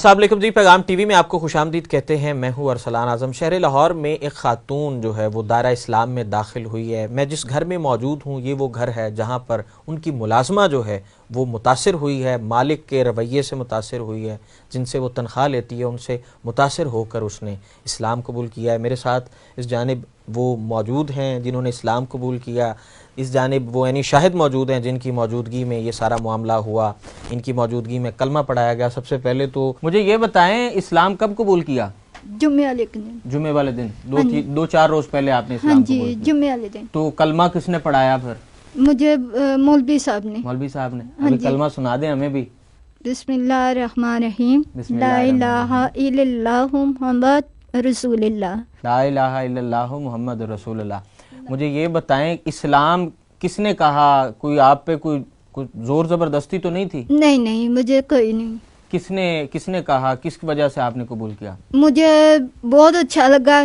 السلام علیکم جی، پیغام ٹی وی میں آپ کو خوش آمدید کہتے ہیں۔ میں ہوں ارسلان اعظم۔ شہر لاہور میں ایک خاتون جو ہے وہ دائرہ اسلام میں داخل ہوئی ہے۔ میں جس گھر میں موجود ہوں یہ وہ گھر ہے جہاں پر ان کی ملازمہ جو ہے وہ متاثر ہوئی ہے، مالک کے رویے سے متاثر ہوئی ہے، جن سے وہ تنخواہ لیتی ہے ان سے متاثر ہو کر اس نے اسلام قبول کیا ہے۔ میرے ساتھ اس جانب وہ موجود ہیں جنہوں نے اسلام قبول کیا، اس جانب وہ یعنی شاہد موجود ہیں جن کی موجودگی میں یہ سارا معاملہ ہوا، ان کی موجودگی میں کلمہ پڑھایا گیا۔ سب سے پہلے تو مجھے یہ بتائیں اسلام کب قبول کیا؟ جمعے والے دن۔ جمعے والے دن، دو چار روز پہلے آپ نے اسلام قبول کیا؟ جمعے والے دن۔ تو کلمہ کس نے پڑھایا پھر؟ مجھے مولوی صاحب نے۔ مولوی صاحب نے؟ ابھی کلمہ سنا دیں ہمیں بھی۔ بسم اللہ الرحمن الرحیم، لا الہ الا اللہ محمد رسول اللہ۔ لا الہ الا اللہ محمد رسول اللہ۔ مجھے یہ بتائیں اسلام کس نے کہا؟ کوئی آپ پہ کوئی زور زبردستی تو نہیں تھی؟ نہیں، مجھے کوئی نہیں۔ کس نے کہا، کس وجہ سے آپ نے قبول کیا؟ مجھے بہت اچھا لگا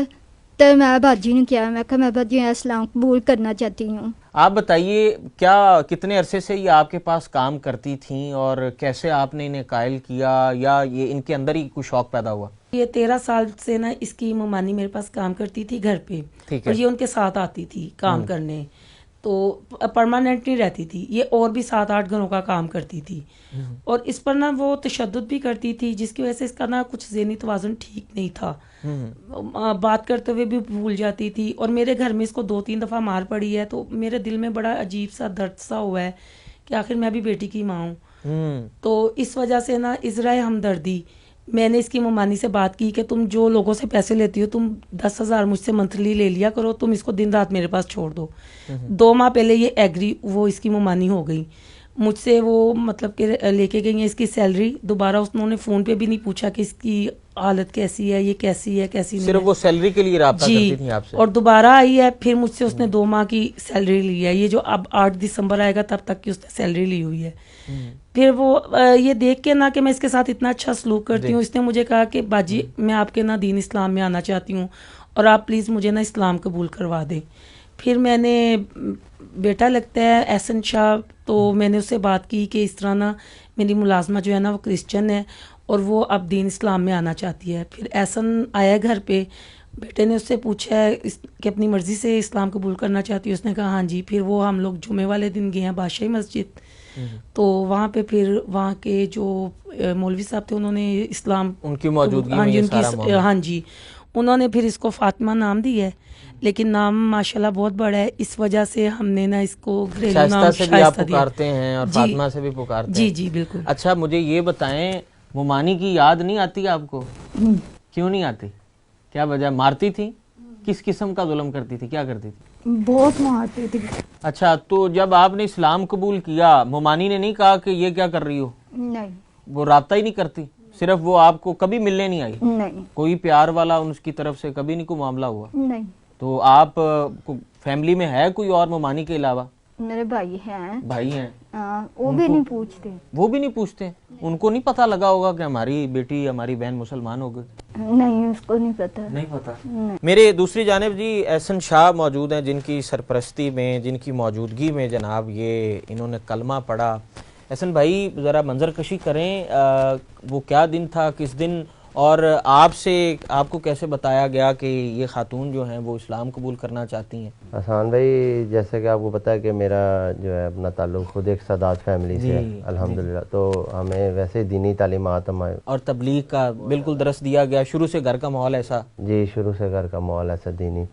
تو میں باجی نے کیا، میں کہا میں باجی اسلام قبول کرنا چاہتی ہوں۔ آپ بتائیے کیا کتنے عرصے سے یہ آپ کے پاس کام کرتی تھیں اور کیسے آپ نے انہیں قائل کیا، یا یہ ان کے اندر ہی کوئی شوق پیدا ہوا؟ یہ 13 سال سے نا اس کی ممانی میرے پاس کام کرتی تھی گھر پہ، اور یہ ان کے ساتھ آتی تھی کام کرنے، تو پرماننٹ نہیں رہتی تھی یہ، اور بھی 7-8 گھروں کا کام کرتی تھی، اور اس پر نا وہ تشدد بھی کرتی تھی جس کی وجہ سے اس کا نا کچھ ذہنی توازن ٹھیک نہیں تھا، بات کرتے ہوئے بھی بھول جاتی تھی، اور میرے گھر میں اس کو 2-3 دفعہ مار پڑی ہے، تو میرے دل میں بڑا عجیب سا درد سا ہوا ہے کہ آخر میں بھی بیٹی کی ماں ہوں، تو اس وجہ سے نا ازرائے ہمدردی میں نے اس کی ممانی سے بات کی کہ تم جو لوگوں سے پیسے لیتی ہو تم 10,000 مجھ سے منتھلی لے لیا کرو، تم اس کو دن رات میرے پاس چھوڑ دو۔ 2 ماہ پہلے یہ ایگری وہ اس کی ممانی ہو گئی مجھ سے، وہ مطلب کہ لے کے گئی ہیں اس کی سیلری، دوبارہ انہوں نے فون پہ بھی نہیں پوچھا کہ اس کی حالت کیسی ہے، یہ کیسی ہے کیسی نہیں، صرف وہ سیلری کے لیے رابطہ کرتی تھی آپ سے؟ اور دوبارہ آئی ہے پھر مجھ سے اس نے 2 ماہ کی سیلری لی ہے، یہ جو اب 8 دسمبر آئے گا تب تک کی اس نے سیلری لی ہوئی ہے۔ پھر وہ یہ دیکھ کے نا کہ میں اس کے ساتھ اتنا اچھا سلوک کرتی ہوں، اس نے مجھے کہا کہ باجی میں آپ کے نا دین اسلام میں آنا چاہتی ہوں اور آپ پلیز مجھے نا اسلام قبول کروا دیں۔ پھر میں نے بیٹا لگتا ہے احسن شاہ، تو میں نے اس سے بات کی کہ اس طرح نا میری ملازمہ جو ہے نا وہ کرسچن ہے اور وہ اب دین اسلام میں آنا چاہتی ہے۔ پھر احسن آیا گھر پہ، بیٹے نے اس سے پوچھا ہے کہ اپنی مرضی سے اسلام قبول کرنا چاہتی ہے، اس نے کہا ہاں جی۔ پھر وہ ہم لوگ جمعے والے دن گئے ہیں بادشاہی مسجد، تو وہاں پہ پھر وہاں کے جو مولوی صاحب تھے انہوں نے اسلام ان کی موجودگی میں یہ سارا معاملہ، ہاں جی، انہوں نے پھر اس کو فاطمہ نام دی ہے، لیکن نام ماشاءاللہ بہت بڑا ہے، اس وجہ سے ہم نے نا اس کو گھریلو نام سے بھی آپ پکارتے ہیں اور فاطمہ سے بھی پکارتے ہیں؟ جی بالکل۔ اچھا مجھے یہ بتائیں ممانی کی یاد نہیں آتی آپ کو؟ کیوں نہیں آتی؟ کیا وجہ؟ مارتی تھی؟ کس قسم کا ظلم کرتی تھی؟ کیا کرتی تھی؟ بہت مارتی تھی۔ اچھا تو جب آپ نے اسلام قبول کیا ممانی نے نہیں کہا کہ یہ کیا کر رہی ہو؟ نہیں، وہ رابطہ ہی نہیں کرتی؟ صرف وہ آپ کو کبھی ملنے نہیں آئی؟ نہیں، کوئی پیار والا ان کی طرف سے کبھی نہیں کوئی معاملہ ہوا؟ نہیں۔ تو آپ فیملی میں ہے کوئی اور ممانی کے علاوہ؟ میرے بھائی ہیں۔ بھائی ہیں؟ وہ بھی نہیں پوچھتے۔ وہ بھی نہیں پوچھتے؟ ان کو نہیں پتا لگا ہوگا کہ ہماری بیٹی ہماری بہن مسلمان ہو گئی؟ نہیں، اس کو نہیں پتا۔ نہیں پتا۔ میرے دوسری جانب جی احسن شاہ موجود ہیں جن کی سرپرستی میں، جن کی موجودگی میں جناب یہ انہوں نے کلمہ پڑھا۔ احسن بھائی ذرا منظر کشی کریں، وہ کیا دن تھا، کس دن، اور آپ کو کیسے بتایا گیا کہ یہ خاتون جو ہیں وہ اسلام قبول کرنا چاہتی ہیں؟ احسان بھائی جیسے کہ آپ کو پتہ ہے کہ میرا جو ہے اپنا تعلق خود ایک سادات فیملی سے ہے الحمدللہ، تو ہمیں ویسے دینی تعلیمات اور تبلیغ کا بالکل درس دیا گیا، شروع سے گھر کا ماحول ایسا؟ جی شروع سے گھر کا ماحول ایسا دینی،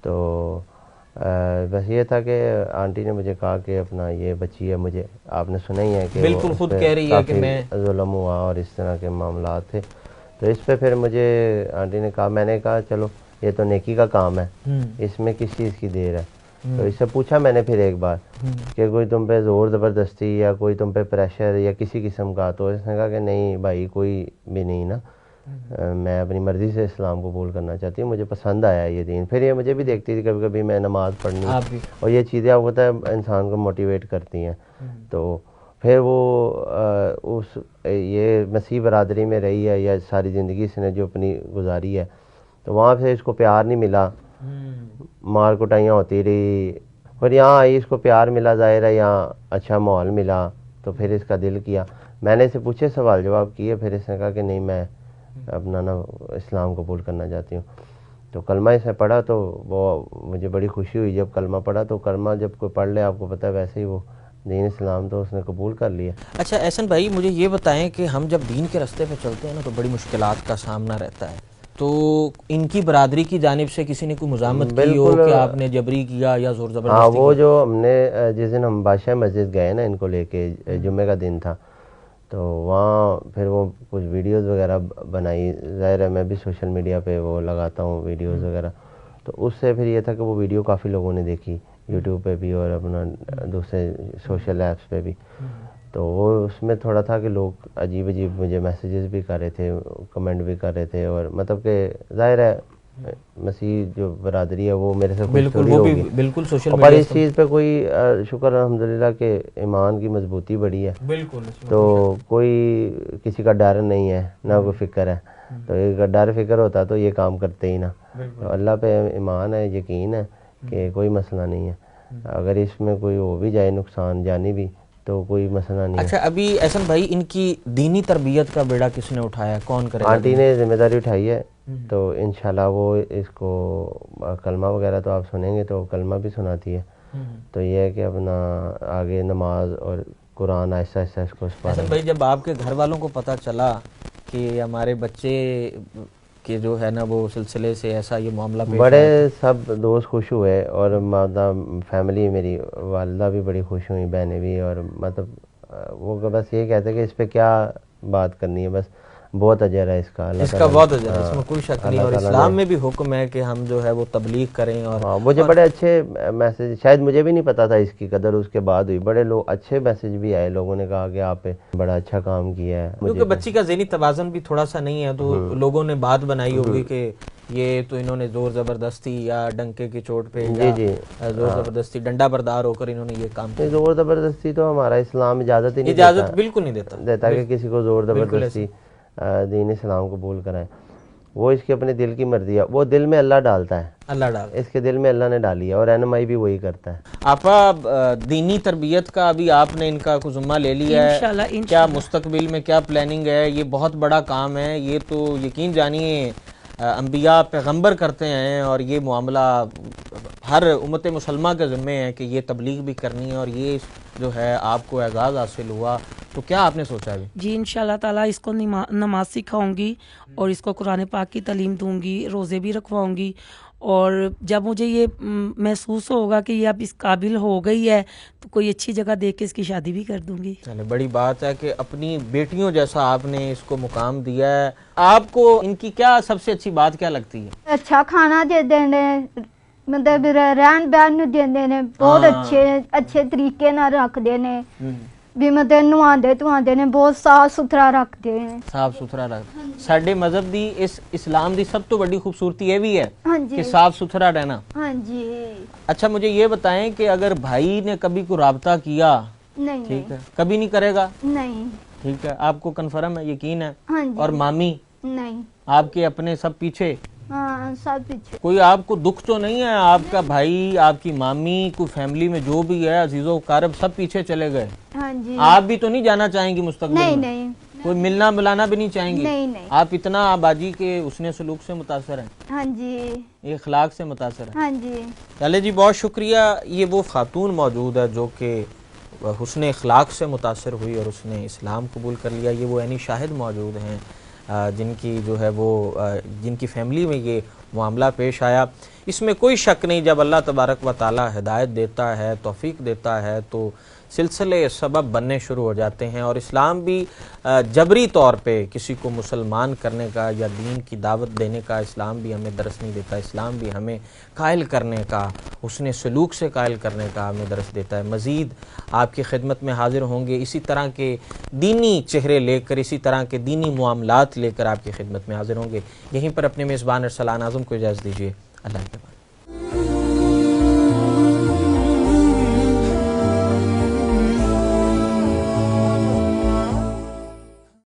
تو بس یہ تھا کہ آنٹی نے مجھے کہا کہ اپنا یہ بچی ہے، مجھے آپ نے سنا ہی ہے کہ بالکل خود کہہ رہی ہے کہ میں ظلم ہوا اور اس طرح کے معاملات تھے، تو اس پہ پھر مجھے آنٹی نے کہا، میں نے کہا چلو یہ تو نیکی کا کام ہے، اس میں کس چیز کی دیر ہے، تو اس سے پوچھا میں نے پھر ایک بار کہ کوئی تم پہ زور زبردستی یا کوئی تم پہ پریشر یا کسی قسم کا، تو اس نے کہا کہ نہیں بھائی کوئی بھی نہیں نا، میں اپنی مرضی سے اسلام قبول کرنا چاہتی ہوں، مجھے پسند آیا یہ دین۔ پھر یہ مجھے بھی دیکھتی تھی کبھی کبھی میں نماز پڑھنی، اور یہ چیزیں آپ کو پتہ ہے انسان کو موٹیویٹ کرتی ہیں، تو پھر وہ یہ مسیح برادری میں رہی ہے یا ساری زندگی اس نے جو اپنی گزاری ہے، تو وہاں سے اس کو پیار نہیں ملا، مار کٹائیاں ہوتی رہی، اور یہاں آئی اس کو پیار ملا، ظاہر ہے یہاں اچھا ماحول ملا، تو پھر اس کا دل کیا۔ میں نے اسے پوچھے سوال جواب کیے، پھر اس نے کہا کہ نہیں میں اپنا نا اسلام قبول کرنا چاہتی ہوں. تو کلمہ اس نے پڑھا تو وہ مجھے بڑی خوشی ہوئی جب کلمہ پڑھا. تو کلمہ جب کوئی پڑھ لے آپ کو پتہ ہے ویسے ہی وہ دین اسلام تو اس نے قبول کر لیا. اچھا احسن بھائی مجھے یہ بتائیں کہ ہم جب دین کے راستے پہ چلتے ہیں نا تو بڑی مشکلات کا سامنا رہتا ہے، تو ان کی برادری کی جانب سے کسی نے کوئی مزاحمت کی ہو کہ آپ نے جبری کیا یا زور زبردستی؟ ہاں وہ جو ہم نے جس دن ہم بادشاہ مسجد گئے نا ان کو لے کے، جمعہ کا دن تھا، تو وہاں پھر وہ کچھ ویڈیوز وغیرہ بنائی. ظاہر ہے میں بھی سوشل میڈیا پہ وہ لگاتا ہوں ویڈیوز وغیرہ، تو اس سے پھر یہ تھا کہ وہ ویڈیو کافی لوگوں نے دیکھی یوٹیوب پہ بھی اور اپنا دوسرے سوشل ایپس پہ بھی. تو وہ اس میں تھوڑا تھا کہ لوگ عجیب عجیب مجھے میسیجز بھی کر رہے تھے، کمنٹ بھی کر رہے تھے، اور مطلب کہ ظاہر ہے مسیح جو برادری ہے وہ میرے سے خوش ہوگی. بالکل سوشل پر اس چیز پہ کوئی شکر الحمدللہ کہ ایمان کی مضبوطی بڑی ہے، بالکل، تو کوئی کسی کا ڈر نہیں ہے نہ کوئی فکر ہے. تو اگر ڈر فکر ہوتا تو یہ کام کرتے ہی نہ. تو اللہ پہ ایمان ہے، یقین ہے کہ کوئی مسئلہ نہیں ہے. اگر اس میں کوئی ہو بھی جائے نقصان جانی بھی تو کوئی مسئلہ نہیں ہے. اچھا ابھی احسن بھائی ان کی دینی تربیت کا بیڑا کس نے اٹھایا، کون کرے گا؟ آنٹی نے ذمہ داری اٹھائی ہے، تو انشاءاللہ وہ اس کو کلمہ وغیرہ تو آپ سنیں گے تو کلمہ بھی سناتی ہے. تو یہ ہے کہ اپنا آگے نماز اور قرآن آہستہ آہستہ اس کو احسن بھائی جب آپ کے گھر والوں کو پتہ چلا کہ ہمارے بچے کہ جو ہے نا وہ سلسلے سے ایسا یہ معاملہ پیش بڑے سب دوست خوش ہوئے، اور مادہ فیملی میری والدہ بھی بڑی خوش ہوئی، بہنیں بھی، اور مطلب وہ بس یہ کہتے ہیں کہ اس پہ کیا بات کرنی ہے، بس بہت اجر ہے اس کا، اس کا بہت اجر ہے، اس میں کوئی شک نہیں. اور اسلام میں بھی حکم ہے کہ ہم جو ہے وہ تبلیغ کریں. اور مجھے بڑے اچھے میسج، شاید مجھے بھی نہیں پتا تھا اس کی قدر اس کے بعد ہوئی، بڑے لوگ اچھے میسج بھی آئے، لوگوں نے کہا کہ آپ نے بڑا اچھا کام کیا ہے. کیونکہ بچی کا ذہنی توازن بھی تھوڑا سا نہیں ہے، تو لوگوں نے بات بنائی ہوگی کہ یہ تو انہوں نے زور زبردستی یا ڈنکے کی چوٹ پہ زور زبردستی ڈنڈا بردار ہو کر انہوں نے یہ کام کیا. زور زبردستی تو ہمارا اسلام اجازت ہی نہیں اجازت بالکل نہیں دیتا کہ کسی کو زور زبردستی دین اسلام قبول کرائیں. وہ اس کی اپنے دل کی مرضی ہے، وہ دل میں اللہ ڈالتا ہے، اللہ ڈالتا ہے، اس کے دل میں اللہ نے ڈالی ہے، اور رہنمائی بھی وہی کرتا ہے. آپا دینی تربیت کا ابھی آپ نے ان کا کوئی ذمہ لے لیا ہے، کیا مستقبل میں کیا پلاننگ ہے؟ یہ بہت بڑا کام ہے، یہ تو یقین جانیے انبیاء پیغمبر کرتے ہیں، اور یہ معاملہ ہر امت مسلمہ کے ذمہ ہے کہ یہ تبلیغ بھی کرنی ہے، اور یہ جو ہے آپ کو اعزاز حاصل ہوا. تو کیا آپ نے سوچا ہے؟ جی انشاءاللہ تعالیٰ اس کو نماز سکھاؤں گی، اور اس کو قرآن پاک کی تعلیم دوں گی، روزے بھی رکھواؤں گی، اور جب مجھے یہ محسوس ہوگا کہ یہ اب اس قابل ہو گئی ہے تو کوئی اچھی جگہ دیکھ کے اس کی شادی بھی کر دوں گی. چلے بڑی بات ہے کہ اپنی بیٹیوں جیسا آپ نے اس کو مقام دیا ہے. آپ کو ان کی کیا سب سے اچھی بات کیا لگتی ہے؟ اچھا کھانا دے دینے، مطلب رہن بہن نو دے دینے، بہت اچھے طریقے نال رکھ دینے، بھی مطلب نواندے دھواندے نے، بہت صاف ستھرا رکھتے ہیں. صاف ستھرا رکھ ساڈے مذہب دی اس اسلام دی سب تو بڑی خوبصورتی یہ بھی ہے کہ صاف ستھرا رہنا. ہاں جی. اچھا مجھے یہ بتائیں کہ اگر بھائی نے کبھی کوئی رابطہ کیا، نہیں ٹھیک ہے، کبھی نہیں کرے گا؟ نہیں. ٹھیک ہے، آپ کو کنفرم ہے، یقین ہے؟ ہاں جی. اور مامی نہیں. آپ کے اپنے سب پیچھے؟ ہاں سب پیچھے. کوئی آپ کو دکھ تو نہیں ہے؟ آپ کا بھائی، آپ کی مامی، کوئی فیملی میں جو بھی ہے عزیز و اقارب سب پیچھے چلے گئے؟ ہاں جی. آپ بھی تو نہیں جانا چاہیں گی مستقبل میں؟ نہیں. کوئی ملنا ملانا بھی نہیں چاہیں گی؟ نہیں. آپ اتنا باجی کے حسن سلوک سے متاثر ہیں؟ ہاں جی. اخلاق سے متاثر ہیں؟ ہاں جی. چلے جی بہت شکریہ. یہ وہ خاتون موجود ہے جو کہ حسن اخلاق سے متاثر ہوئی اور اس نے اسلام قبول کر لیا. یہ وہ عینی شاہد موجود ہیں جن کی جو ہے وہ جن کی فیملی میں یہ معاملہ پیش آیا. اس میں کوئی شک نہیں، جب اللہ تبارک و تعالی ہدایت دیتا ہے، توفیق دیتا ہے، تو سلسلے سبب بننے شروع ہو جاتے ہیں. اور اسلام بھی جبری طور پہ کسی کو مسلمان کرنے کا یا دین کی دعوت دینے کا اسلام بھی ہمیں درس نہیں دیتا. اسلام بھی ہمیں قائل کرنے کا، حسن سلوک سے قائل کرنے کا ہمیں درس دیتا ہے. مزید آپ کی خدمت میں حاضر ہوں گے، اسی طرح کے دینی چہرے لے کر، اسی طرح کے دینی معاملات لے کر آپ کی خدمت میں حاضر ہوں گے. یہیں پر اپنے میزبان ارسلان اعظم کو اجازت دیجیے. اللہ کے